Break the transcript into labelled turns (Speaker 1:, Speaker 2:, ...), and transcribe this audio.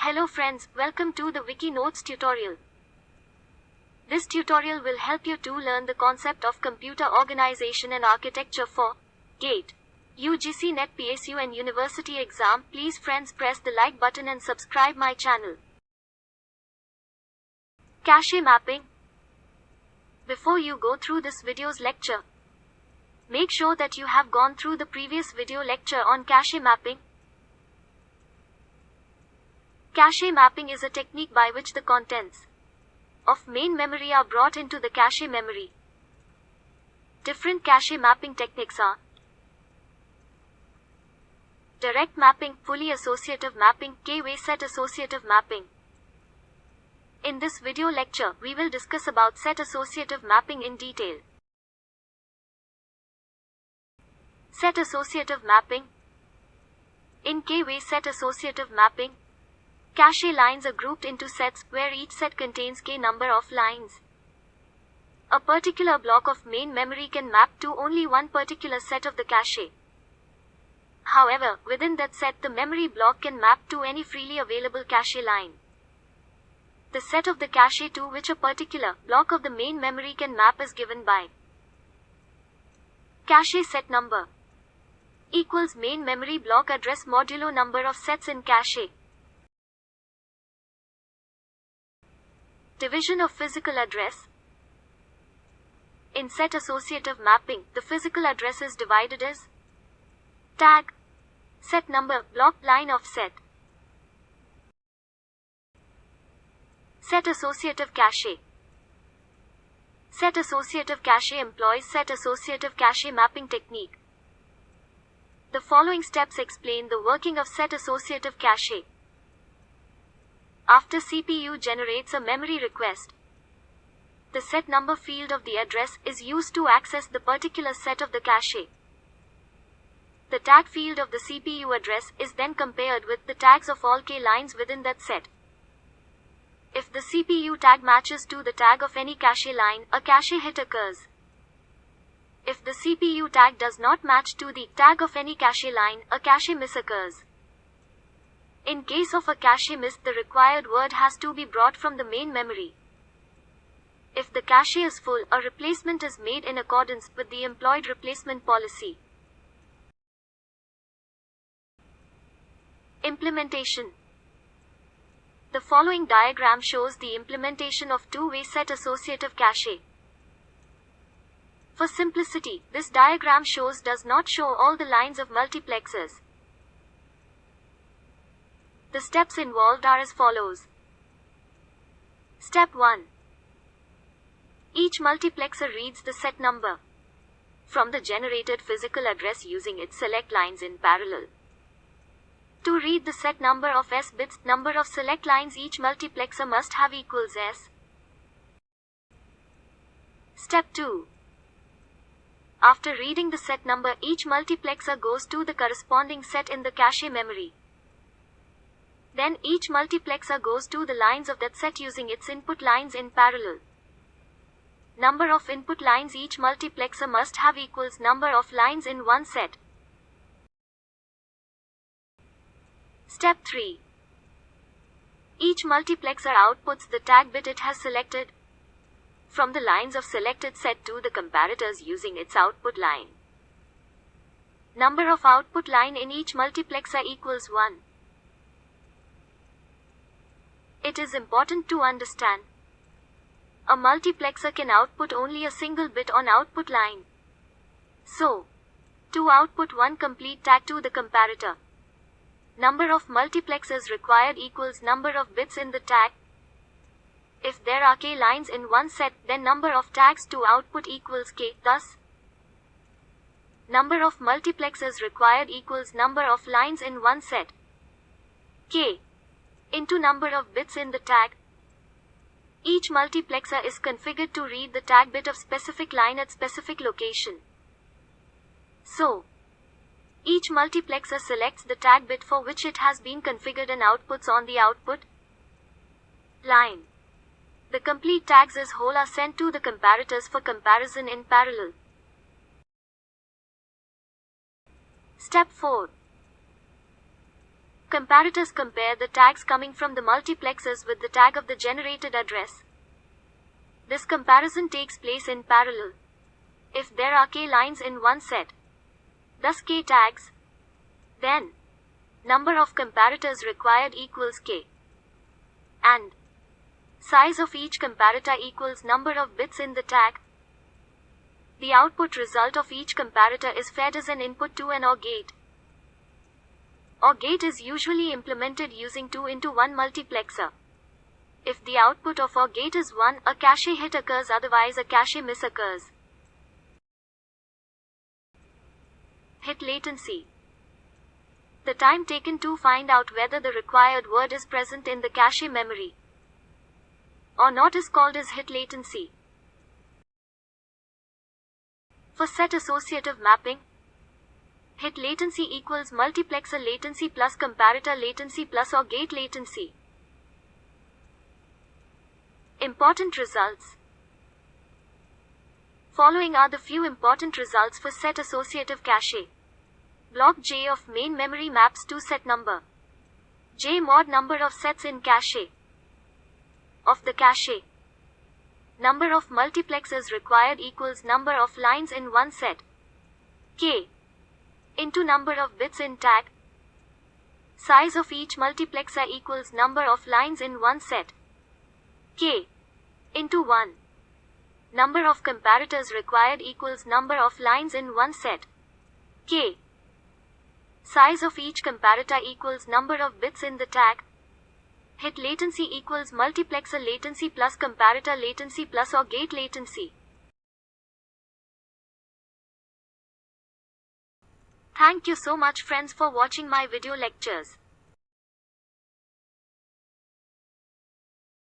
Speaker 1: Hello friends, welcome to the Wikinotes tutorial. This tutorial will help you to learn the concept of computer organization and architecture for GATE, UGC NET PSU and University exam. Please friends press the like button and subscribe my channel. Cache mapping. Before you go through this video's lecture, make sure that you have gone through the previous video lecture on cache mapping. Cache mapping is a technique by which the contents of main memory are brought into the cache memory. Different cache mapping techniques are direct mapping, fully associative mapping, K-way set associative mapping. In this video lecture, we will discuss about set associative mapping in detail. Set associative mapping. In K-way set associative mapping, cache lines are grouped into sets, where each set contains k number of lines. A particular block of main memory can map to only one particular set of the cache. However, within that set the memory block can map to any freely available cache line. The set of the cache to which a particular block of the main memory can map is given by cache set number equals main memory block address modulo number of sets in cache. Division of physical address. In set associative mapping, the physical address is divided as tag, set number, block, line of set. Set associative cache. Set associative cache employs set associative cache mapping technique. The following steps explain the working of set associative cache. After CPU generates a memory request, the set number field of the address is used to access the particular set of the cache. The tag field of the CPU address is then compared with the tags of all k lines within that set. If the CPU tag matches to the tag of any cache line, a cache hit occurs. If the CPU tag does not match to the tag of any cache line, a cache miss occurs. In case of a cache miss, the required word has to be brought from the main memory. If the cache is full, a replacement is made in accordance with the employed replacement policy. Implementation. The following diagram shows the implementation of two-way set associative cache. For simplicity, this diagram does not show all the lines of multiplexers. The steps involved are as follows. Step 1. Each multiplexer reads the set number from the generated physical address using its select lines in parallel. To read the set number of S bits, number of select lines each multiplexer must have equals S. Step 2. After reading the set number, each multiplexer goes to the corresponding set in the cache memory. Then each multiplexer goes to the lines of that set using its input lines in parallel. Number of input lines each multiplexer must have equals number of lines in one set. Step 3. Each multiplexer outputs the tag bit it has selected from the lines of selected set to the comparators using its output line. Number of output line in each multiplexer equals 1. It is important to understand, a multiplexer can output only a single bit on output line. So, to output one complete tag to the comparator, number of multiplexers required equals number of bits in the tag. If there are k lines in one set, then number of tags to output equals k. Thus, number of multiplexers required equals number of lines in one set, k, into number of bits in the tag. Each multiplexer is configured to read the tag bit of specific line at specific location. So, each multiplexer selects the tag bit for which it has been configured and outputs on the output line. The complete tags as whole are sent to the comparators for comparison in parallel. Step 4. Comparators compare the tags coming from the multiplexers with the tag of the generated address. This comparison takes place in parallel. If there are k lines in one set, thus k tags, then number of comparators required equals k, and size of each comparator equals number of bits in the tag. The output result of each comparator is fed as an input to an OR gate. OR gate is usually implemented using 2-into-1 multiplexer. If the output of OR gate is 1, a cache hit occurs, otherwise a cache miss occurs. Hit latency. The time taken to find out whether the required word is present in the cache memory or not is called as hit latency. For set associative mapping, hit latency equals multiplexer latency plus comparator latency plus OR gate latency. Important results. Following are the few important results for set associative cache. Block J of main memory maps to set number. J mod number of sets in cache. Of the cache, number of multiplexers required equals number of lines in one set, k, into number of bits in tag. Size of each multiplexer equals number of lines in one set, k, into 1. Number of comparators required equals number of lines in one set, k. Size of each comparator equals number of bits in the tag. Hit latency equals multiplexer latency plus comparator latency plus OR gate latency. Thank you so much friends for watching my video lectures.